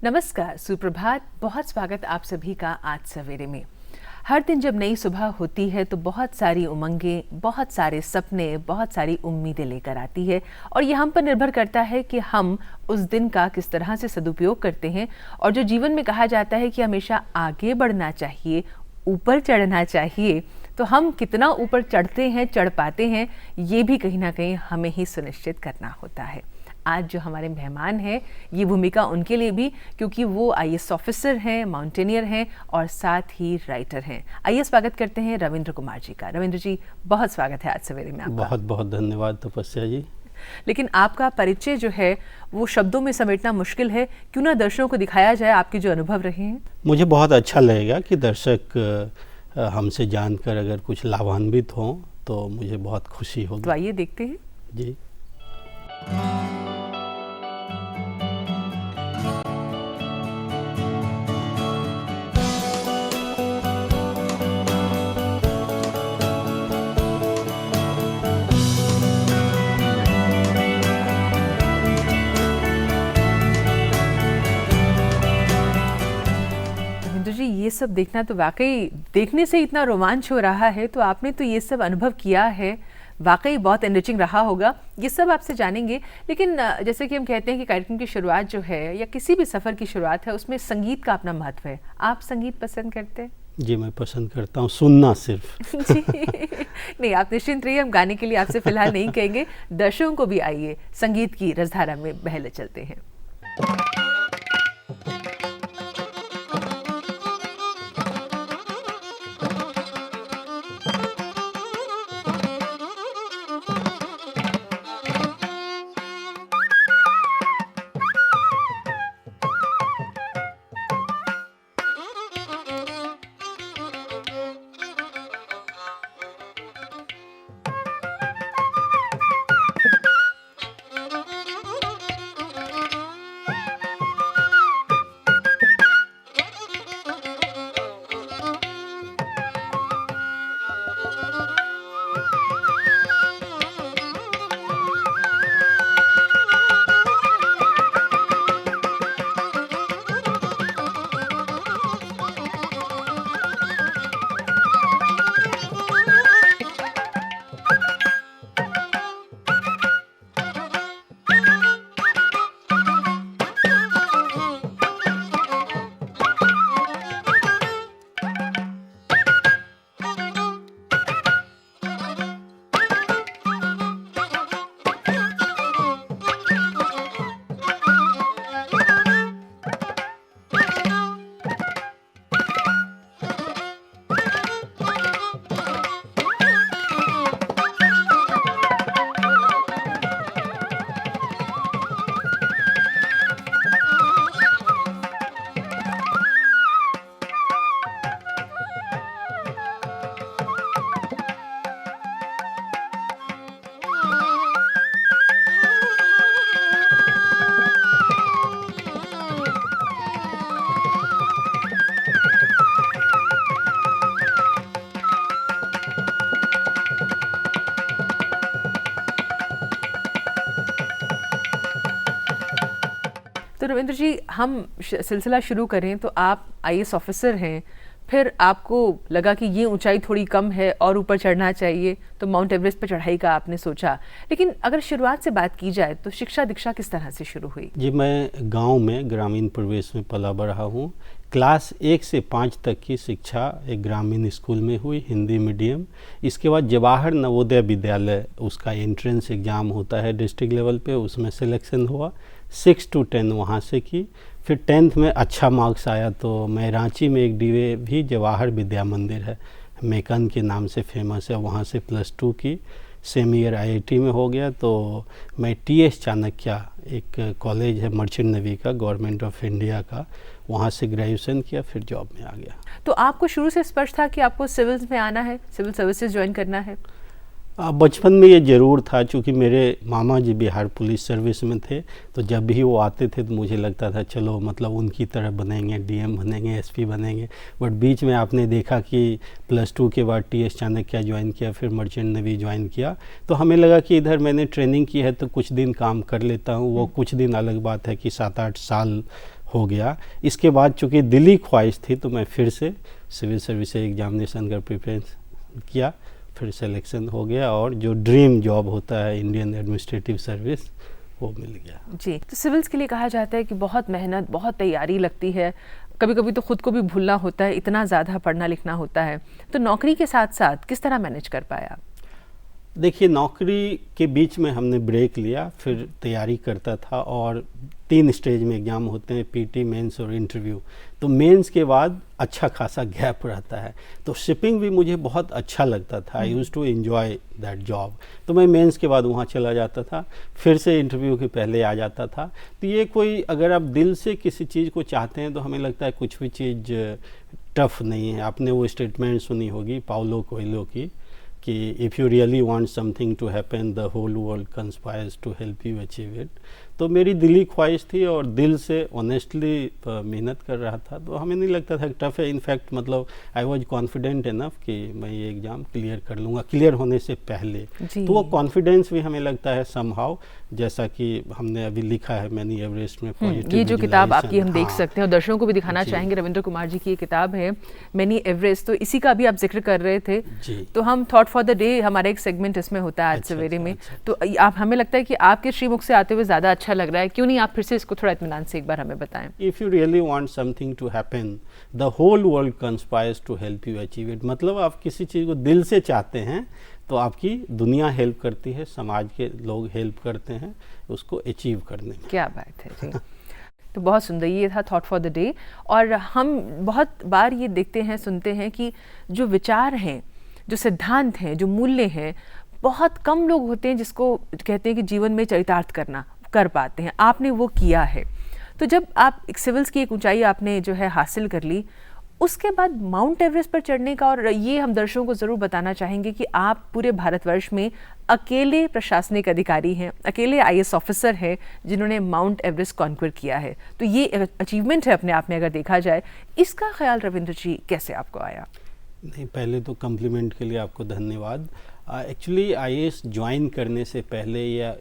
नमस्कार, सुप्रभात। बहुत स्वागत आप सभी का आज सवेरे में। हर दिन जब नई सुबह होती है तो बहुत सारी उमंगें, बहुत सारे सपने, बहुत सारी उम्मीदें लेकर आती है और ये हम पर निर्भर करता है कि हम उस दिन का किस तरह से सदुपयोग करते हैं। और जो जीवन में कहा जाता है कि हमेशा आगे बढ़ना चाहिए, ऊपर चढ़ना चाहिए, तो हम कितना ऊपर चढ़ते हैं, चढ़ पाते हैं, ये भी कहीं ना कहीं हमें ही सुनिश्चित करना होता है। आज जो हमारे मेहमान हैं, ये भूमिका उनके लिए भी, क्योंकि वो आईएएस ऑफिसर हैं, माउंटेनियर हैं और साथ ही राइटर हैं। आइए स्वागत करते हैं रविंद्र कुमार जी का। रविंद्र जी, बहुत स्वागत है आज सवेरे में आपका। बहुत बहुत धन्यवाद तपस्या जी। लेकिन आपका परिचय जो है वो शब्दों में समेटना मुश्किल है, क्यों ना दर्शकों को दिखाया जाए आपके जो अनुभव रहे हैं। मुझे बहुत अच्छा लगेगा कि दर्शक हमसे जानकर अगर कुछ लाभान्वित हों तो मुझे बहुत खुशी होगी। तो आइए देखते हैं जी। जी, ये सब देखना तो वाकई, देखने से इतना रोमांच हो रहा है, तो आपने तो ये सब अनुभव किया है, वाकई बहुत एनरिचिंग रहा होगा। ये सब आपसे जानेंगे, लेकिन जैसे कि हम कहते हैं कि कार्यक्रम की शुरुआत जो है या किसी भी सफ़र की शुरुआत है, उसमें संगीत का अपना महत्व है। आप संगीत पसंद करते हैं? जी, मैं पसंद करता हूँ, सुनना सिर्फ। जी नहीं, आप निश्चिंत रहिए, हम गाने के लिए आपसे फिलहाल नहीं कहेंगे। दर्शकों को भी आइए संगीत की रसधारा में बहले चलते हैं। तो रविंद्र जी, हम सिलसिला शुरू करें तो आप आईएएस ऑफिसर हैं, फिर आपको लगा कि ये ऊंचाई थोड़ी कम है और ऊपर चढ़ना चाहिए, तो माउंट एवरेस्ट पर चढ़ाई का आपने सोचा। लेकिन अगर शुरुआत से बात की जाए तो शिक्षा दीक्षा किस तरह से शुरू हुई? जी, मैं गांव में ग्रामीण परिवेश में पला बढ़ा हूँ। क्लास 1 से 5 तक की शिक्षा एक ग्रामीण स्कूल में हुई, हिंदी मीडियम। इसके बाद जवाहर नवोदय विद्यालय, उसका एंट्रेंस एग्ज़ाम होता है डिस्ट्रिक्ट लेवल पे, उसमें सिलेक्शन हुआ। 6 to 10 वहाँ से की। फिर 10th में अच्छा मार्क्स आया तो मैं रांची में एक DAV जवाहर विद्या मंदिर है, मेकन के नाम से फेमस है, वहाँ से +2 की। सेम ईयर IIT में हो गया तो मैं TS चाणक्य, एक कॉलेज है मर्चेंट नेवी का, गवर्नमेंट ऑफ इंडिया का, वहाँ से ग्रेजुएशन किया, फिर जॉब में आ गया। तो आपको शुरू से स्पष्ट था कि आपको सिविल्स में आना है, सिविल सर्विसेज ज्वाइन करना है? बचपन में ये ज़रूर था, चूँकि मेरे मामा जी बिहार पुलिस सर्विस में थे, तो जब भी वो आते थे तो मुझे लगता था चलो मतलब उनकी तरह बनेंगे, DM बनेंगे, SP बनेंगे। बट बीच में आपने देखा कि +2 के बाद TS चाणक्य ज्वाइन किया, फिर मर्चेंट नेवी ज्वाइन किया, तो हमें लगा कि इधर मैंने ट्रेनिंग की है तो कुछ दिन काम कर लेता हूँ। वो कुछ दिन अलग बात है कि 7-8 साल हो गया। इसके बाद चूँकि दिली ख्वाहिश थी तो मैं फिर से सिविल सर्विस एग्जामिनेशन का प्रिपरेशन किया, फिर सिलेक्शन हो गया और जो ड्रीम जॉब होता है इंडियन एडमिनिस्ट्रेटिव सर्विस वो मिल गया। जी, तो सिविल्स के लिए कहा जाता है कि बहुत मेहनत, बहुत तैयारी लगती है, कभी कभी तो खुद को भी भूलना होता है, इतना ज़्यादा पढ़ना लिखना होता है। तो नौकरी के साथ साथ किस तरह मैनेज कर पाया? देखिए, नौकरी के बीच में हमने ब्रेक लिया, फिर तैयारी करता था और 3 स्टेज में एग्ज़ाम होते हैं, पीटी, मेंस और इंटरव्यू। तो मेंस के बाद अच्छा खासा गैप रहता है, तो शिपिंग भी मुझे बहुत अच्छा लगता था। I used to enjoy that job. तो मैं मेंस के बाद वहाँ चला जाता था, फिर से इंटरव्यू के पहले आ जाता था। तो ये कोई, अगर आप दिल से किसी चीज़ को चाहते हैं तो हमें लगता है कुछ भी चीज़ टफ नहीं है। आपने वो स्टेटमेंट सुनी होगी पाउलो कोएल्हो की कि if you really want something to happen the whole world conspires to help you achieve it. तो मेरी दिली ख्वाहिश थी और दिल से ऑनेस्टली मेहनत कर रहा था, तो हमें नहीं लगता था कि टफ है। इनफैक्ट मतलब आई वाज कॉन्फिडेंट इनफ कि मैं ये एग्ज़ाम क्लियर कर लूँगा, क्लियर होने से पहले। तो वो कॉन्फिडेंस भी हमें लगता है समहाउ, जैसा कि हमने अभी लिखा है मैनी एवरेस्ट में पॉजिटिव। ये जो किताब आपकी हम देख सकते हैं और दर्शकों को भी दिखाना चाहेंगे, रविंद्र कुमार जी की ये किताब है मैनी एवरेस्ट। तो इसी का भी आप जिक्र कर रहे थे जी। तो हम थॉट फॉर द डे, हमारा एक सेगमेंट इसमें होता है आज सवेरे में। तो आप, हमें लगता है कि आपके श्रीमुख से आते हुए ज़्यादा अच्छा लग रहा है, क्यों नहीं आप फिर से इसको थोड़ा इत्मीनान से एक बार हमें बताएं। If you really want something to happen the whole world conspires to help you achieve it. मतलब आप किसी चीज़ को दिल से चाहते हैं तो आपकी दुनिया हेल्प करती है, समाज के लोग हेल्प करते हैं उसको अचीव करने में। क्या बात है जी। तो बहुत सुंदर, ये था थॉट फॉर द डे। और हम बहुत बार ये देखते हैं, सुनते हैं कि जो विचार हैं, जो सिद्धांत हैं, जो मूल्य हैं, बहुत कम लोग होते हैं जिसको कहते हैं कि जीवन में चरितार्थ कर पाते हैं। आपने वो किया है। तो जब आप सिविल्स की एक ऊंचाई आपने जो है हासिल कर ली, उसके बाद माउंट एवरेस्ट पर चढ़ने का, और ये हम दर्शकों को ज़रूर बताना चाहेंगे कि आप पूरे भारतवर्ष में अकेले प्रशासनिक अधिकारी हैं, अकेले IAS ऑफिसर हैं जिन्होंने माउंट एवरेस्ट कॉन्क्वर किया है। तो ये अचीवमेंट है अपने आप में अगर देखा जाए। इसका ख्याल रविंद्र जी कैसे आपको आया? नहीं, पहले तो कम्प्लीमेंट के लिए आपको धन्यवाद। एक्चुअली IAS ज्वाइन करने से पहले या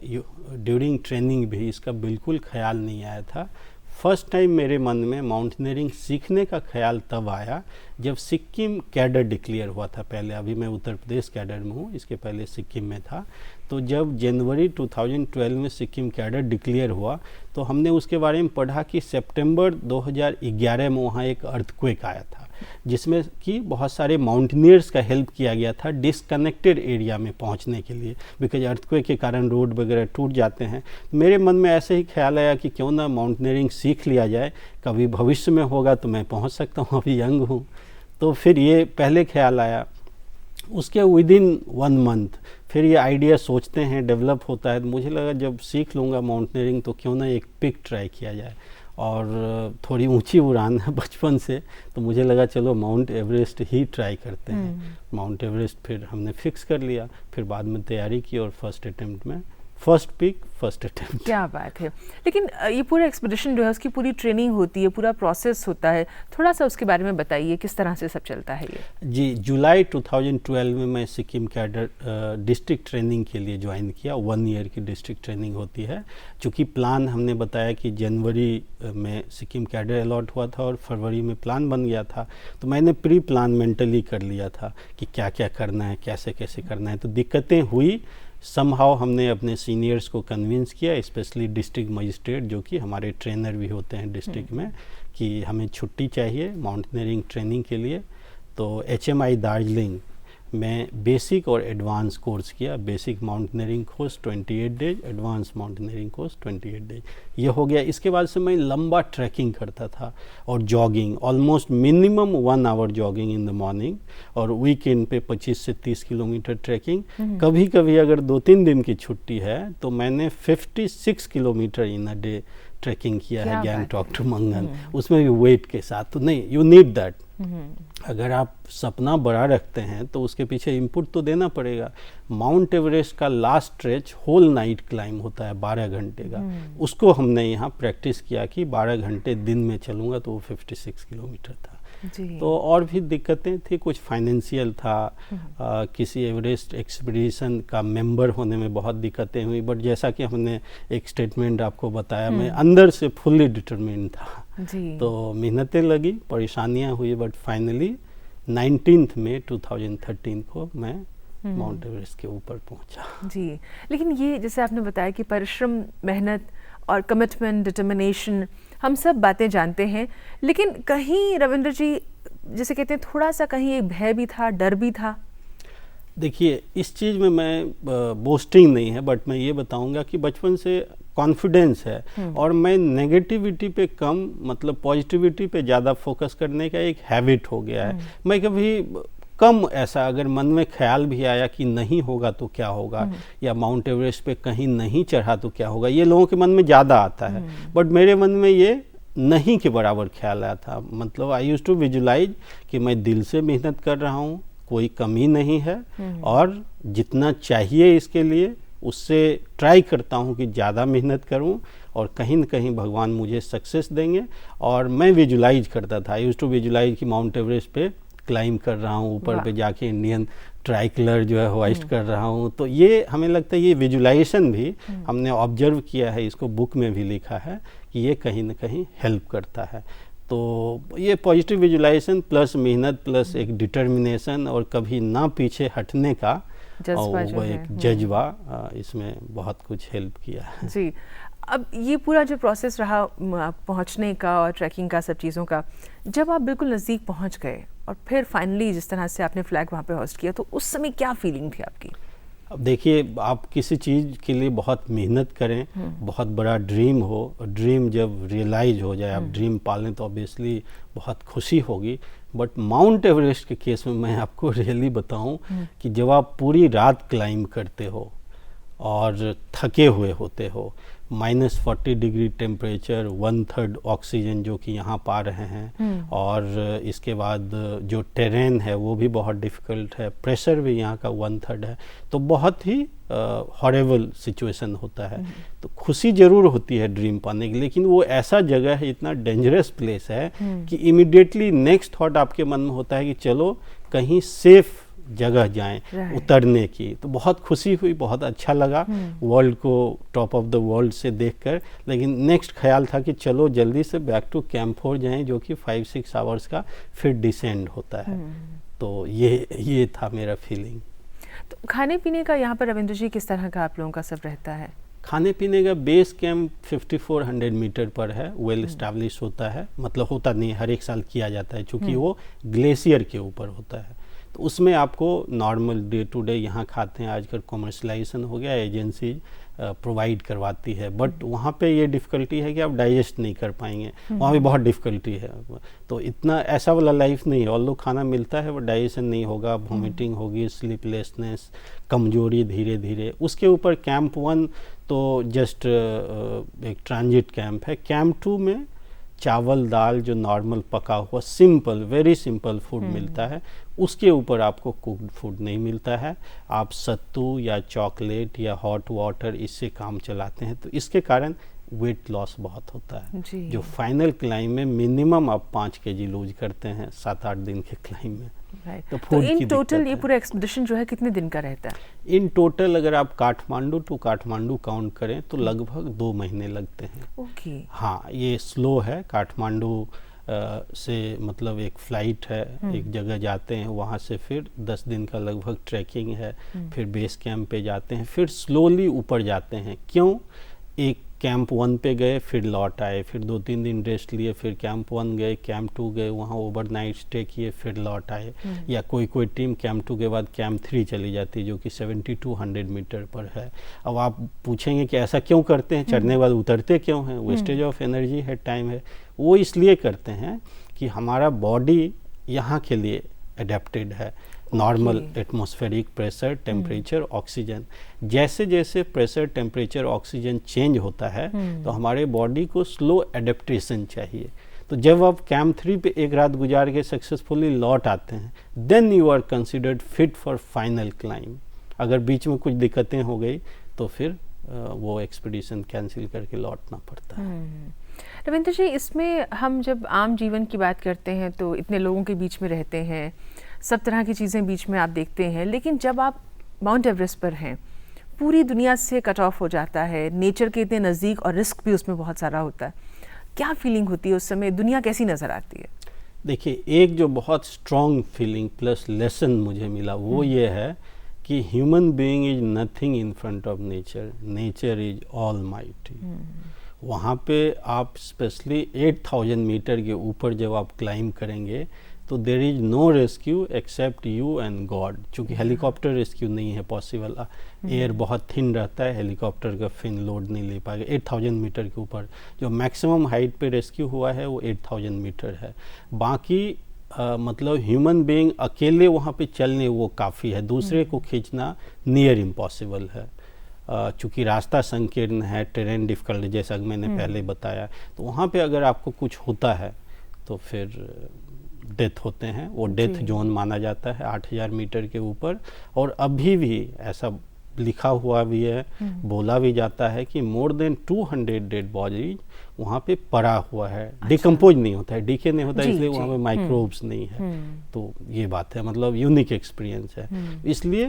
ड्यूरिंग ट्रेनिंग भी इसका बिल्कुल ख्याल नहीं आया था। फर्स्ट टाइम मेरे मन में माउंटेनियरिंग सीखने का ख्याल तब आया जब सिक्किम कैडर डिक्लेयर हुआ था। पहले, अभी मैं उत्तर प्रदेश कैडर में हूँ, इसके पहले सिक्किम में था। तो जब जनवरी 2012 में सिक्किम कैडर डिक्लेयर हुआ तो हमने उसके बारे में पढ़ा कि सितंबर 2011 में वहाँ एक अर्थक्वेक आया था जिसमें कि बहुत सारे माउंटेनियर्स का हेल्प किया गया था डिसकनेक्टेड एरिया में पहुंचने के लिए, बिकॉज अर्थक्वेक के कारण रोड वगैरह टूट जाते हैं। तो मेरे मन में ऐसे ही ख्याल आया कि क्यों ना माउंटेनियरिंग सीख लिया जाए, कभी भविष्य में होगा तो मैं पहुंच सकता हूं, अभी यंग हूं। तो फिर ये पहले ख्याल आया। उसके विदिन 1 मंथ फिर ये आइडिया सोचते हैं, डेवलप होता है। तो मुझे लगा जब सीख लूँगा माउंटेनियरिंग तो क्यों ना एक पिक ट्राई किया जाए, और थोड़ी ऊंची उड़ान है बचपन से, तो मुझे लगा चलो माउंट एवरेस्ट ही ट्राई करते हैं। माउंट एवरेस्ट फिर हमने फिक्स कर लिया, फिर बाद में तैयारी की और फर्स्ट अटेम्प्ट में फर्स्ट पिक फर्स्ट अटेम्प्ट। क्या बात है। लेकिन ये पूरा एक्सपीडिशन जो है उसकी पूरी ट्रेनिंग होती है, पूरा प्रोसेस होता है, थोड़ा सा उसके बारे में बताइए किस तरह से सब चलता है ये। जी, जुलाई 2012 में मैं सिक्किम कैडर डिस्ट्रिक्ट ट्रेनिंग के लिए ज्वाइन किया। 1 ईयर की डिस्ट्रिक्ट ट्रेनिंग होती है। चूँकि प्लान हमने बताया कि जनवरी में सिक्किम कैडर अलॉट हुआ था और फरवरी में प्लान बन गया था, तो मैंने प्री प्लान मेंटली कर लिया था कि क्या क्या करना है, कैसे कैसे करना है। तो दिक्कतें हुई, समहाउ हमने अपने सीनियर्स को कन्विंस किया, स्पेशली डिस्ट्रिक्ट मजिस्ट्रेट जो कि हमारे ट्रेनर भी होते हैं डिस्ट्रिक्ट में, कि हमें छुट्टी चाहिए माउंटेनियरिंग ट्रेनिंग के लिए। तो HMI दार्जिलिंग में बेसिक और एडवांस कोर्स किया। Basic mountaineering course 28 days, advance mountaineering course 28 days, ये हो गया। इसके बाद से मैं लंबा ट्रैकिंग करता था और jogging, almost minimum 1 hour jogging in the morning, और वीकेंड पे 25 से 30 किलोमीटर ट्रैकिंग। कभी कभी अगर 2-3 दिन की छुट्टी है तो मैंने 56 kilometre in a day trekking किया है, गैंगटॉक टू मंगन, उसमें भी वेट के साथ। तो नहीं, यू नीड दैट। अगर आप सपना बड़ा रखते हैं तो उसके पीछे इनपुट तो देना पड़ेगा। माउंट एवरेस्ट का last stretch whole night climb होता है 12 घंटे का, उसको हमने यहाँ प्रैक्टिस किया कि 12 घंटे दिन में चलूँगा, तो वो 56 किलोमीटर था। जी। तो और भी दिक्कतें थी, कुछ फाइनेंशियल था, किसी एवरेस्ट एक्सपीडिशन का मेंबर होने में बहुत दिक्कतें हुई, बट जैसा कि हमने एक स्टेटमेंट आपको बताया, मैं अंदर से फुल्ली डिटरमिन्ड था। जी। तो मेहनतें लगी, परेशानियां हुई, बट फाइनली 19 मई 2013 को मैं माउंट एवरेस्ट के ऊपर पहुंचा। जी, लेकिन ये जैसे आपने बताया कि परिश्रम, मेहनत और कमिटमेंट, डिटर्मिनेशन, हम सब बातें जानते हैं, लेकिन कहीं रविंद्र जी जैसे कहते हैं थोड़ा सा कहीं एक भय भी था, डर भी था? देखिए, इस चीज़ में मैं बोस्टिंग नहीं है, बट मैं ये बताऊंगा कि बचपन से कॉन्फिडेंस है और मैं नेगेटिविटी पे कम, मतलब पॉजिटिविटी पे ज़्यादा फोकस करने का एक हैबिट हो गया है। मैं कभी कम ऐसा अगर मन में ख्याल भी आया कि नहीं होगा तो क्या होगा, या माउंट एवरेस्ट पे कहीं नहीं चढ़ा तो क्या होगा, ये लोगों के मन में ज़्यादा आता है, बट मेरे मन में ये नहीं के बराबर ख्याल आया था। मतलब आई यूज्ड टू विजुलाइज कि मैं दिल से मेहनत कर रहा हूँ, कोई कमी नहीं है, और जितना चाहिए इसके लिए उससे ट्राई करता हूँ कि ज़्यादा मेहनत करूँ, और कहीं न कहीं भगवान मुझे सक्सेस देंगे। और मैं विजुलाइज करता था, आई यूज्ड टू विजुलाइज कि माउंट एवरेस्ट पे क्लाइंब कर रहा हूँ, ऊपर पे जाके इंडियन ट्राई कलर जो है होइस्ट कर रहा हूँ। तो ये हमें लगता है ये विजुलाइजेशन भी हमने ऑब्जर्व किया है, इसको बुक में भी लिखा है कि ये कहीं ना कहीं हेल्प करता है। तो ये पॉजिटिव विजुलाइजेशन प्लस मेहनत प्लस एक डिटर्मिनेशन और कभी ना पीछे हटने का जज्बा जो वो है, एक जज्बा, इसमें बहुत कुछ हेल्प किया है। जी। अब ये पूरा जो प्रोसेस रहा पहुंचने का और ट्रैकिंग का, सब चीज़ों का, जब आप बिल्कुल नज़दीक पहुंच गए और फिर फाइनली जिस तरह से आपने फ्लैग वहाँ पे होस्ट किया, तो उस समय क्या फीलिंग थी आपकी? अब देखिए, आप किसी चीज़ के लिए बहुत मेहनत करें, बहुत बड़ा ड्रीम हो, ड्रीम जब रियलाइज हो जाए, आप ड्रीम पालें, तो ऑब्वियसली बहुत खुशी होगी। बट माउंट एवरेस्ट के केस में मैं आपको रियली बताऊं कि जब आप पूरी रात क्लाइंब करते हो और थके हुए होते हो, -40 डिग्री टेम्परेचर, 1/3 ऑक्सीजन जो कि यहाँ पा रहे हैं, और इसके बाद जो टेरेन है वो भी बहुत डिफ़िकल्ट है, प्रेशर भी यहाँ का 1/3 है, तो बहुत ही हॉरेबल सिचुएशन होता है। तो खुशी ज़रूर होती है ड्रीम पाने की, लेकिन वो ऐसा जगह है, इतना डेंजरस प्लेस है कि इमिडिएटली नेक्स्ट थॉट आपके मन में होता है कि चलो कहीं सेफ जगह जाएं उतरने की। तो बहुत खुशी हुई, बहुत अच्छा लगा वर्ल्ड को टॉप ऑफ द वर्ल्ड से देखकर, लेकिन नेक्स्ट ख्याल था कि चलो जल्दी से बैक टू कैंप 4 जाएं, जो कि 5-6 आवर्स का फिर डिसेंड होता है। तो ये था मेरा फीलिंग। तो खाने पीने का यहाँ पर रविंद्र जी किस तरह का आप लोगों का सब रहता है? खाने पीने का बेस कैंप 5400 मीटर पर है, वेल एस्टैब्लिश होता है, मतलब होता नहीं, हर एक साल किया जाता है, चूँकि वो ग्लेशियर के ऊपर होता है। तो उसमें आपको नॉर्मल डे टू डे यहाँ खाते हैं, आजकल कॉमर्शलाइजेशन हो गया, एजेंसी प्रोवाइड करवाती है, बट वहाँ पे ये डिफ़िकल्टी है कि आप डाइजेस्ट नहीं कर पाएंगे, वहाँ भी बहुत डिफ़िकल्टी है। तो इतना ऐसा वाला लाइफ नहीं है, ऑल्दो खाना मिलता है वो डाइजेशन नहीं होगा, वॉमिटिंग होगी, स्लीपलेसनेस, कमजोरी धीरे धीरे। उसके ऊपर कैंप 1 तो जस्ट एक ट्रांजिट कैंप है। कैंप 2 में चावल दाल जो नॉर्मल पका हुआ सिंपल, वेरी सिंपल फूड मिलता है, उसके ऊपर आपको कुक्ड फूड नहीं मिलता है। आप सत्तू या चॉकलेट या हॉट वाटर इससे काम चलाते हैं, तो इसके कारण वेट लॉस बहुत होता है। जो फाइनल क्लाइम में मिनिमम आप 5 kg लूज करते हैं 7-8 दिन के क्लाइम में। तो इन टोटल ये पूरा एक्सपीडिशन जो है कितने दिन का रहता है? इन टोटल अगर आप काठमांडू टू काठमांडू काउंट करें तो लगभग 2 महीने लगते हैं। ओके। हाँ, ये स्लो है। काठमांडू से मतलब एक फ़्लाइट है, एक जगह जाते हैं, वहाँ से फिर 10 दिन का लगभग ट्रैकिंग है, फिर बेस कैंप पे जाते हैं, फिर स्लोली ऊपर जाते हैं। क्यों? एक कैंप 1 पे गए, फिर लौट आए, फिर 2-3 दिन रेस्ट लिए, फिर कैंप 1 गए, कैंप 2 गए, वहाँ ओवरनाइट स्टे किए, फिर लौट आए। या कोई टीम कैंप 2 के बाद कैंप 3 चली जाती है, जो कि 7200 मीटर पर है। अब आप पूछेंगे कि ऐसा क्यों करते हैं, चढ़ने के बाद उतरते क्यों हैं? वेस्टेज ऑफ एनर्जी है, टाइम है। वो इसलिए करते हैं कि हमारा बॉडी यहाँ के लिए अडेप्टेड है। Normal atmospheric pressure, temperature, oxygen, जैसे जैसे प्रेशर, टेम्परेचर, ऑक्सीजन चेंज होता है तो हमारे बॉडी को स्लो एडेप्टेशन चाहिए। तो जब आप कैंप 3 पे एक रात गुजार के सक्सेसफुली लौट आते हैं, then you are considered fit for final climb. अगर बीच में कुछ दिक्कतें हो गई तो फिर वो एक्सपीडिशन कैंसिल करके लौटना पड़ता है। रविंद्र जी, इसमें हम जब आम जीवन की बात करते हैं तो इतने लोगों के बीच में रहते हैं, सब तरह की चीज़ें बीच में आप देखते हैं, लेकिन जब आप माउंट एवरेस्ट पर हैं, पूरी दुनिया से कट ऑफ हो जाता है, नेचर के इतने नज़दीक और रिस्क भी उसमें बहुत सारा होता है, क्या फीलिंग होती है उस समय? दुनिया कैसी नज़र आती है? देखिए, एक जो बहुत स्ट्रॉन्ग फीलिंग प्लस लेसन मुझे मिला वो ये है कि human being is nothing in front of nature, nature is all mighty. वहाँ पे आप स्पेशली 8000 मीटर के ऊपर जब आप क्लाइंब करेंगे तो there is no rescue except you and god. चूँकि हेलीकॉप्टर रेस्क्यू नहीं है पॉसिबल, एयर बहुत थिन रहता है, हेलीकॉप्टर का फिन लोड नहीं ले पाएगा। 8000 मीटर के ऊपर जो मैक्सिमम हाइट पे रेस्क्यू हुआ है वो 8000 मीटर है। बाकी मतलब ह्यूमन बीइंग अकेले वहाँ पे चलने वो काफ़ी है, दूसरे को खींचना नियर इम्पॉसिबल है। चूँकि रास्ता संकीर्ण है, टेरेन डिफ़िकल्ट, जैसा कि मैंने पहले बताया, तो वहाँ पे अगर आपको कुछ होता है तो फिर डेथ होते हैं, वो डेथ जोन माना जाता है 8000 मीटर के ऊपर। और अभी भी ऐसा लिखा हुआ भी है, बोला भी जाता है कि मोर देन 200 डेड बॉडीज वहाँ पे पड़ा हुआ है। डिकम्पोज नहीं होता है, डीके नहीं होता है, इसलिए वहाँ पे माइक्रोब्स नहीं है। तो ये बात है, मतलब यूनिक एक्सपीरियंस है। इसलिए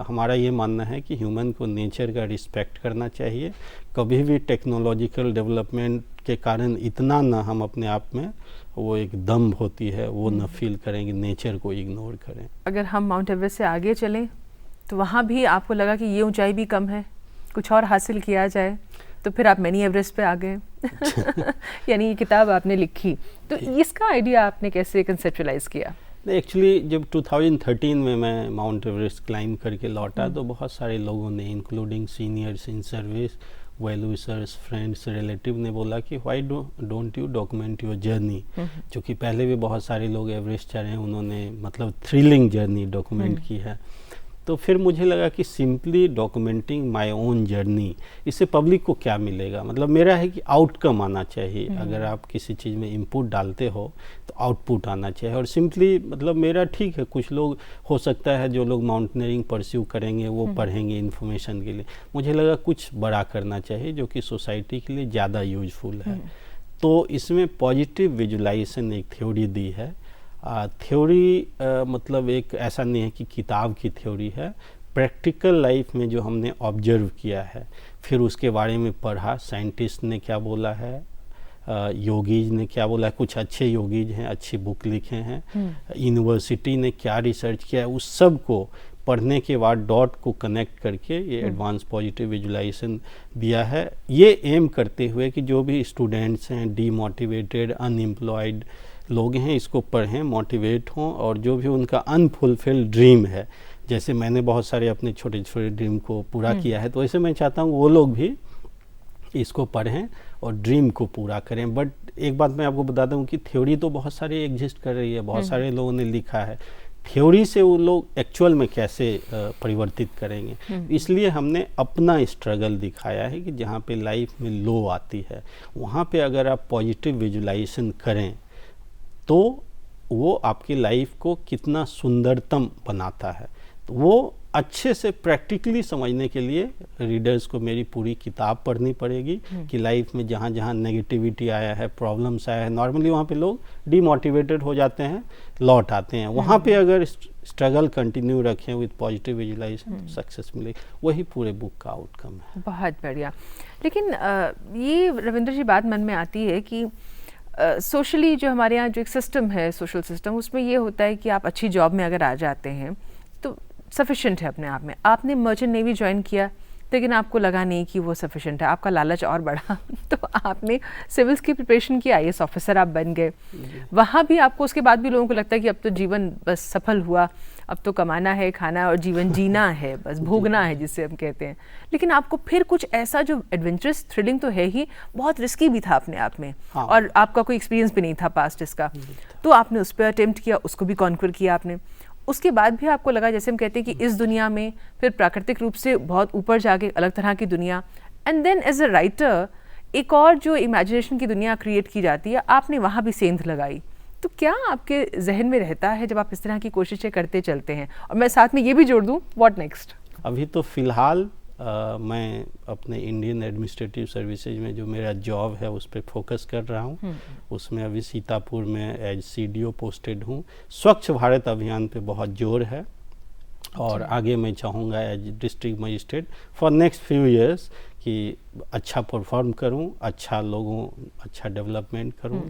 हमारा ये मानना है कि ह्यूमन को नेचर का रिस्पेक्ट करना चाहिए। कभी भी टेक्नोलॉजिकल डेवलपमेंट के कारण इतना ना हम अपने आप में वो एक दम होती है वो न फील करेंगे, नेचर को इग्नोर करें। अगर हम माउंट एवरेस्ट से आगे चलें तो वहाँ भी आपको लगा कि ये ऊंचाई भी कम है, कुछ और हासिल किया जाए, तो फिर आप मिनी एवरेस्ट पे आ गए। यानी ये किताब आपने लिखी, तो इसका आइडिया आपने कैसे कंसेप्चुअलाइज किया? एक्चुअली जब 2013 में मैं माउंट एवरेस्ट क्लाइंब करके लौटा तो बहुत सारे लोगों ने, including seniors in service, well wishers, friends, relative ने बोला कि why don't you document your journey. क्योंकि पहले भी बहुत सारे लोग एवरेस्ट चढ़े हैं, उन्होंने मतलब थ्रिलिंग जर्नी डॉक्यूमेंट की है। तो फिर मुझे लगा कि simply documenting my own journey, इससे पब्लिक को क्या मिलेगा। मतलब मेरा है कि आउटकम आना चाहिए। अगर आप किसी चीज़ में इनपुट डालते हो तो आउटपुट आना चाहिए। और सिंपली मतलब मेरा ठीक है, कुछ लोग हो सकता है जो लोग माउंटेनियरिंग परस्यू करेंगे वो पढ़ेंगे इन्फॉर्मेशन के लिए, मुझे लगा कुछ बड़ा करना चाहिए जो कि सोसाइटी के लिए ज़्यादा यूजफुल है। तो इसमें पॉजिटिव विजुलाइजेशन एक थ्योरी दी है। थ्योरी मतलब एक ऐसा नहीं है कि किताब की थ्योरी है, प्रैक्टिकल लाइफ में जो हमने ऑब्जर्व किया है, फिर उसके बारे में पढ़ा, साइंटिस्ट ने क्या बोला है, योगीज ने क्या बोला है, कुछ अच्छे योगीज हैं, अच्छी बुक लिखे हैं, यूनिवर्सिटी ने क्या रिसर्च किया है, उस सब को पढ़ने के बाद डॉट को कनेक्ट करके ये एडवांस पॉजिटिव विजुलाइजेशन दिया है। ये एम करते हुए कि जो भी स्टूडेंट्स हैं, डीमोटिवेटेड, अनएम्प्लॉयड लोग हैं, इसको पढ़ें, मोटिवेट हों, और जो भी उनका अनफुलफिल्ड ड्रीम है, जैसे मैंने बहुत सारे अपने छोटे छोटे ड्रीम को पूरा किया है, तो ऐसे मैं चाहता हूँ वो लोग भी इसको पढ़ें और ड्रीम को पूरा करें। बट एक बात मैं आपको बता दूं कि थ्योरी तो बहुत सारे एग्जिस्ट कर रही है, बहुत सारे लोगों ने लिखा है, थ्योरी से वो लोग एक्चुअल में कैसे परिवर्तित करेंगे। इसलिए हमने अपना स्ट्रगल दिखाया है कि जहाँ पे लाइफ में लो आती है, वहाँ पे अगर आप पॉजिटिव विजुलाइजेशन करें तो वो आपकी लाइफ को कितना सुंदरतम बनाता है। तो वो अच्छे से प्रैक्टिकली समझने के लिए रीडर्स को मेरी पूरी किताब पढ़नी पड़ेगी कि लाइफ में जहाँ जहाँ नेगेटिविटी आया है, प्रॉब्लम्स आया है, नॉर्मली वहाँ पे लोग डीमोटिवेटेड हो जाते हैं, लौट आते हैं। वहाँ पे अगर स्ट्रगल कंटिन्यू रखें विद पॉजिटिव विजुलाइजेशन, सक्सेस मिलेगी। वही पूरे बुक का आउटकम है। बहुत बढ़िया। लेकिन ये रविंद्र जी बात मन में आती है कि सोशली जो हमारे यहाँ जो एक सिस्टम है, सोशल सिस्टम, उसमें ये होता है कि आप अच्छी जॉब में अगर आ जाते हैं तो सफिशेंट है अपने आप में। आपने मर्चेंट नेवी ज्वाइन किया लेकिन आपको लगा नहीं कि वो सफिशेंट है, आपका लालच और बढ़ा तो आपने सिविल्स की प्रिपरेशन की, IAS ऑफिसर आप बन गए। वहाँ भी आपको उसके बाद भी लोगों को लगता है कि अब तो जीवन बस सफल हुआ, अब तो कमाना है, खाना और जीवन जीना है, बस भोगना है जिसे हम कहते हैं। लेकिन आपको फिर कुछ ऐसा जो एडवेंचरस, थ्रिलिंग तो है ही, बहुत रिस्की भी था अपने आप में। हाँ। और आपका कोई एक्सपीरियंस भी नहीं था पास्ट इसका, तो आपने उस पर अटेम्प्ट किया, उसको भी कॉन्क्वर किया आपने। उसके बाद भी आपको लगा, जैसे हम कहते हैं कि इस दुनिया में फिर प्राकृतिक रूप से बहुत ऊपर जाके अलग तरह की दुनिया, and then as a writer एक और जो इमेजिनेशन की दुनिया क्रिएट की जाती है, आपने वहाँ भी सेंध लगाई। तो क्या आपके जहन में रहता है जब आप इस तरह की कोशिशें करते चलते हैं? और मैं साथ में ये भी जोड़ दूँ, व्हाट नेक्स्ट? अभी तो फिलहाल मैं अपने इंडियन एडमिनिस्ट्रेटिव सर्विसेज में जो मेरा जॉब है उस पर फोकस कर रहा हूँ। उसमें अभी सीतापुर में एज CDO पोस्टेड हूँ। स्वच्छ भारत अभियान पे बहुत जोर है और आगे मैं चाहूँगा as district magistrate for next few years कि अच्छा परफॉर्म करूँ, अच्छा डेवलपमेंट करूँ,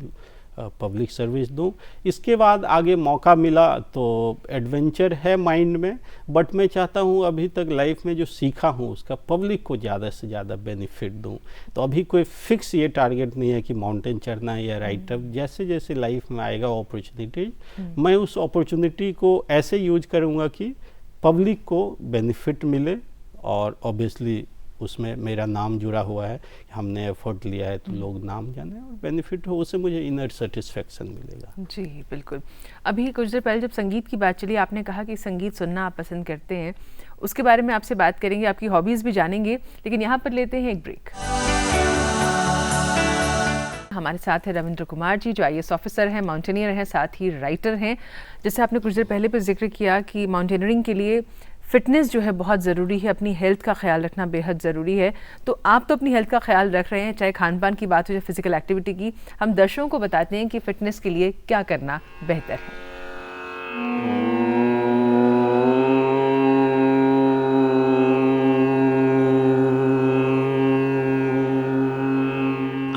पब्लिक सर्विस दूँ। इसके बाद आगे मौका मिला तो एडवेंचर है माइंड में, बट मैं चाहता हूँ अभी तक लाइफ में जो सीखा हूँ उसका पब्लिक को ज़्यादा से ज़्यादा बेनिफिट दूँ। तो अभी कोई फिक्स ये टारगेट नहीं है कि माउंटेन चढ़ना है या राइट अप। जैसे जैसे लाइफ में आएगा अपॉर्चुनिटीज, मैं उस अपॉर्चुनिटी को ऐसे यूज करूँगा कि पब्लिक को बेनिफिट मिले और ऑब्वियसली उसमें मेरा नाम जुड़ा हुआ है, हमने एफर्ट लिया है तो लोग नाम जाने और बेनिफिट हो, उससे मुझे इनर सेटिस्फेक्शन मिलेगा। जी बिल्कुल। अभी कुछ देर पहले जब संगीत की बात चली, आपने कहा कि संगीत सुनना आप पसंद करते हैं, उसके बारे में आपसे बात करेंगे, आपकी हॉबीज़ भी जानेंगे, लेकिन यहाँ पर लेते हैं एक ब्रेक। हमारे साथ है रविंद्र कुमार जी, जो IAS ऑफिसर हैं, माउंटेनियर हैं, साथ ही राइटर हैं। जैसे आपने कुछ देर पहले भी जिक्र किया कि माउंटेनियरिंग के लिए फिटनेस जो है बहुत ज़रूरी है, अपनी हेल्थ का ख्याल रखना बेहद ज़रूरी है। तो आप तो अपनी हेल्थ का ख्याल रख रहे हैं, चाहे खान पान की बात हो या फिजिकल एक्टिविटी की। हम दर्शकों को बताते हैं कि फ़िटनेस के लिए क्या करना बेहतर है।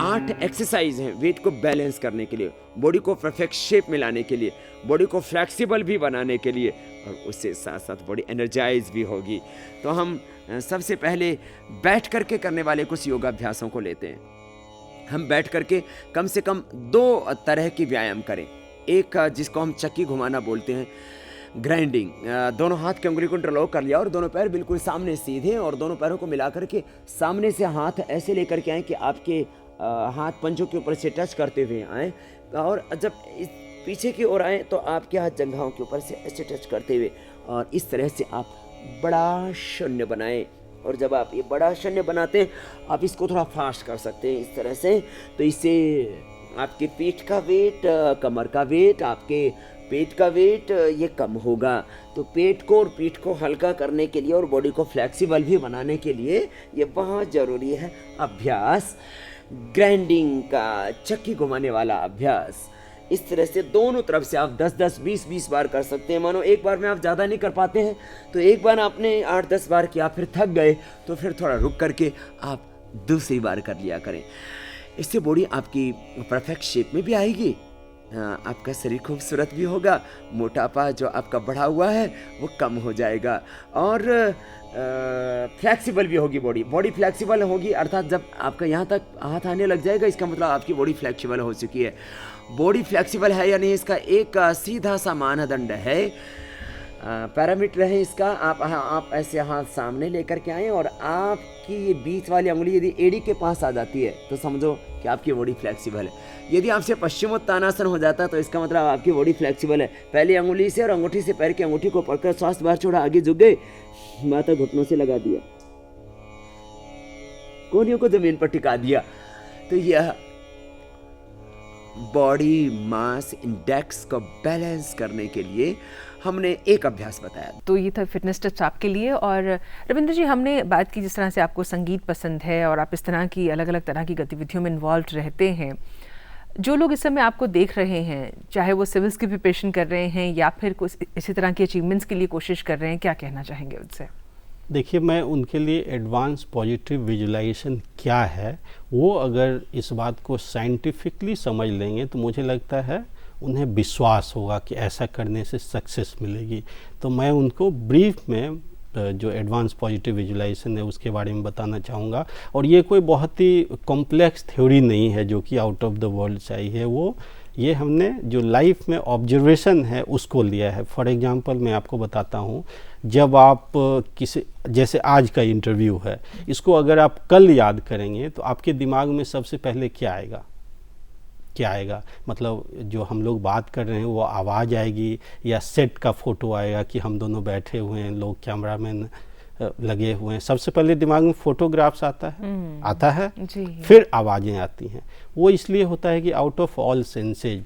8 एक्सरसाइज हैं वेट को बैलेंस करने के लिए, बॉडी को परफेक्ट शेप में लाने के लिए, बॉडी को फ्लेक्सिबल भी बनाने के लिए, और उससे साथ साथ बॉडी एनर्जाइज भी होगी। तो हम सबसे पहले बैठ करके करने वाले कुछ योगाभ्यासों को लेते हैं। हम बैठ करके कम से कम 2 तरह की व्यायाम करें। एक जिसको हम चक्की घुमाना बोलते हैं, ग्राइंडिंग। दोनों हाथ की उंगली को इंटरलॉक कर लिया और दोनों पैर बिल्कुल सामने सीधे, और दोनों पैरों को मिला करके सामने से हाथ ऐसे लेकर के आए कि आपके हाथ पंजों के ऊपर से टच करते हुए आए, और जब इस पीछे की ओर आए तो आपके हाथ जंघाओं के ऊपर से ऐसे टच करते हुए, और इस तरह से आप बड़ा शून्य बनाएं। और जब आप ये बड़ा शून्य बनाते हैं, आप इसको थोड़ा फास्ट कर सकते हैं इस तरह से। तो इससे आपके पीठ का वेट, कमर का वेट, आपके पेट का वेट ये कम होगा। तो पेट को और पीठ को हल्का करने के लिए और बॉडी को फ्लेक्सिबल भी बनाने के लिए ये बहुत ज़रूरी है अभ्यास, ग्राइंडिंग का, चक्की घुमाने वाला अभ्यास। इस तरह से दोनों तरफ से आप 10-10, 20-20 बार कर सकते हैं। मानो एक बार में आप ज़्यादा नहीं कर पाते हैं तो एक बार आपने 8-10 बार किया, फिर थक गए तो फिर थोड़ा रुक करके आप दूसरी बार कर लिया करें। इससे बॉडी आपकी परफेक्ट शेप में भी आएगी, आपका शरीर खूबसूरत भी होगा, मोटापा जो आपका बढ़ा हुआ है वो कम हो जाएगा, और फ्लेक्सिबल भी होगी बॉडी फ्लेक्सिबल होगी। अर्थात जब आपका यहाँ तक हाथ आने लग जाएगा, इसका मतलब आपकी बॉडी फ्लेक्सिबल हो चुकी है। बॉडी फ्लेक्सिबल है या नहीं, इसका एक सीधा सा मानदंड है, पैरामीटर है इसका। आप ऐसे हाथ सामने लेकर के आएँ और आपकी ये बीच वाली उंगली यदि एड़ी के पास आ जाती है तो समझो कि आपकी बॉडी फ्लेक्सिबल है। यदि आपसे पश्चिमोत्तानासन हो जाता है तो इसका मतलब आपकी बॉडी फ्लेक्सिबल है। पहली अंगुली से और अंगूठी से पैर की अंगूठी को पकड़कर स्वास्थ्य बाहर छोड़ा, आगे झुक गए, माथा घुटनों से लगा दिया, कोहनियों को जमीन पर टिका दिया। तो यह बॉडी मास इंडेक्स को बैलेंस करने के लिए हमने एक अभ्यास बताया। तो ये था फिटनेस टिप्स आपके लिए। और रविंद्र जी, हमने बात की जिस तरह से आपको संगीत पसंद है और आप इस तरह की अलग अलग तरह की गतिविधियों में इन्वॉल्व रहते हैं। जो लोग इस समय आपको देख रहे हैं, चाहे वो सिविल्स की प्रिपरेशन कर रहे हैं या फिर कुछ इसी तरह की अचीवमेंट्स के लिए कोशिश कर रहे हैं, क्या कहना चाहेंगे उनसे? देखिए, मैं उनके लिए एडवांस पॉजिटिव विजुलाइजेशन क्या है वो अगर इस बात को साइंटिफिकली समझ लेंगे तो मुझे लगता है उन्हें विश्वास होगा कि ऐसा करने से सक्सेस मिलेगी। तो मैं उनको ब्रीफ में जो एडवांस पॉजिटिव विजुलाइजेशन है उसके बारे में बताना चाहूँगा। और ये कोई बहुत ही कॉम्प्लेक्स थ्योरी नहीं है जो कि आउट ऑफ द वर्ल्ड चाहिए, वो ये हमने जो लाइफ में ऑब्जर्वेशन है उसको लिया है। फॉर एग्जांपल मैं आपको बताता हूँ, जब आप किसी, जैसे आज का इंटरव्यू है, इसको अगर आप कल याद करेंगे तो आपके दिमाग में सबसे पहले क्या आएगा? मतलब जो हम लोग बात कर रहे हैं वो आवाज़ आएगी या सेट का फ़ोटो आएगा कि हम दोनों बैठे हुए हैं, लोग कैमरामैन लगे हुए हैं। सबसे पहले दिमाग में फोटोग्राफ्स आता है जी। फिर आवाज़ें आती हैं। वो इसलिए होता है कि आउट ऑफ ऑल सेंसेज,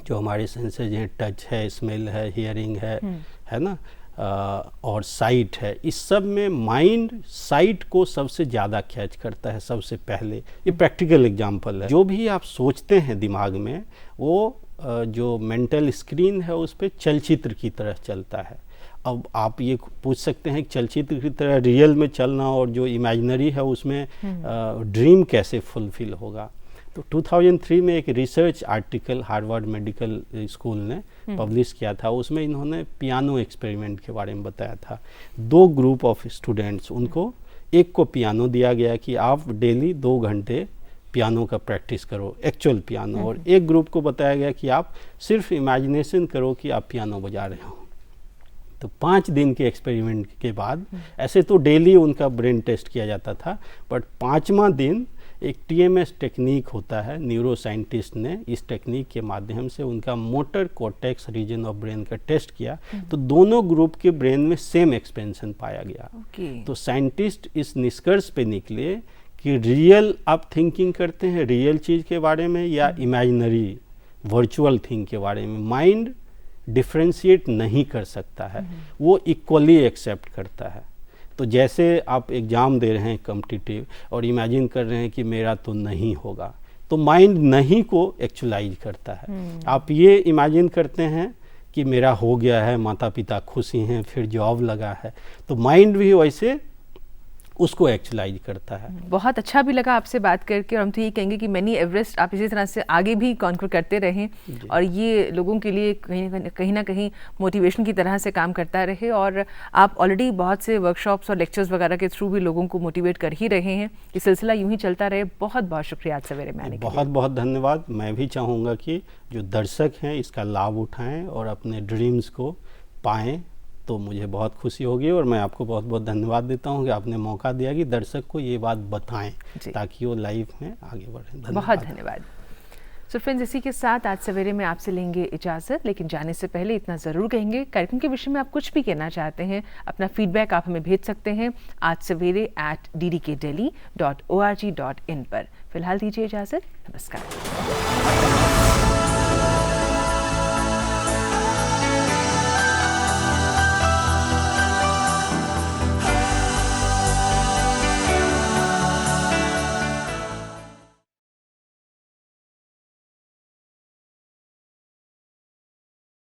जो हमारे सेंसेज हैं, टच है, स्मेल है, हियरिंग है ना, और साइट है, इस सब में माइंड साइट को सबसे ज़्यादा कैच करता है सबसे पहले। ये प्रैक्टिकल एग्जांपल है। जो भी आप सोचते हैं दिमाग में वो जो मेंटल स्क्रीन है उस पर चलचित्र की तरह चलता है। अब आप ये पूछ सकते हैं कि चलचित्र की तरह रियल में चलना और जो इमेजिनरी है उसमें ड्रीम कैसे फुलफिल होगा। तो 2003 में एक research article Harvard medical school ने पब्लिश किया था, उसमें इन्होंने पियानो एक्सपेरिमेंट के बारे में बताया था। 2 ग्रुप ऑफ स्टूडेंट्स, उनको एक को पियानो दिया गया कि आप डेली 2 घंटे पियानो का प्रैक्टिस करो, एक्चुअल पियानो, और एक ग्रुप को बताया गया कि आप सिर्फ इमेजिनेशन करो कि आप पियानो बजा रहे हो। तो 5 दिन के एक्सपेरिमेंट के बाद, ऐसे तो डेली उनका ब्रेन टेस्ट किया जाता था, बट 5वां दिन एक TMS टेक्निक होता है, न्यूरो साइंटिस्ट ने इस टेक्निक के माध्यम से उनका motor cortex region of brain का टेस्ट किया, तो दोनों ग्रुप के ब्रेन में सेम एक्सपेंशन पाया गया। तो साइंटिस्ट इस निष्कर्ष पे निकले कि रियल आप थिंकिंग करते हैं रियल चीज़ के बारे में या इमेजिनरी वर्चुअल थिंग के बारे में, माइंड डिफ्रेंशिएट नहीं कर सकता है, वो इक्वली एक्सेप्ट करता है। तो जैसे आप एग्ज़ाम दे रहे हैं कॉम्पिटिटिव और इमेजिन कर रहे हैं कि मेरा तो नहीं होगा, तो माइंड नहीं को एक्चुअलाइज करता है। आप ये इमेजिन करते हैं कि मेरा हो गया है, माता पिता खुशी हैं, फिर जॉब लगा है, तो माइंड भी वैसे उसको एक्चुअलाइज करता है। बहुत अच्छा भी लगा आपसे बात करके, और हम तो ये कहेंगे कि मिनी एवरेस्ट आप इसी तरह से आगे भी कॉन्कर करते रहें और ये लोगों के लिए कहीं ना कहीं मोटिवेशन की तरह से काम करता रहे। और आप ऑलरेडी बहुत से वर्कशॉप्स और लेक्चर्स वगैरह के थ्रू भी लोगों को मोटिवेट कर ही रहे हैं। ये सिलसिला यूं ही चलता रहे। बहुत बहुत शुक्रिया आज सवेरे में आने के लिए। बहुत बहुत धन्यवाद। मैं भी चाहूँगा कि जो दर्शक हैं इसका लाभ उठाएँ और अपने ड्रीम्स को पाएँ, तो मुझे बहुत खुशी होगी। और मैं आपको बहुत बहुत धन्यवाद देता हूँ कि आपने मौका दिया कि दर्शक को ये बात बताएं ताकि वो लाइफ में आगे बढ़े। बहुत धन्यवाद। सो फ्रेंड्स, इसी के साथ आज सवेरे में आपसे लेंगे इजाज़त, लेकिन जाने से पहले इतना ज़रूर कहेंगे, कार्यक्रम के विषय में आप कुछ भी कहना चाहते हैं, अपना फीडबैक आप हमें भेज सकते हैं आज सवेरे @ddkdelhi.org.in पर। फिलहाल दीजिए इजाज़त। नमस्कार।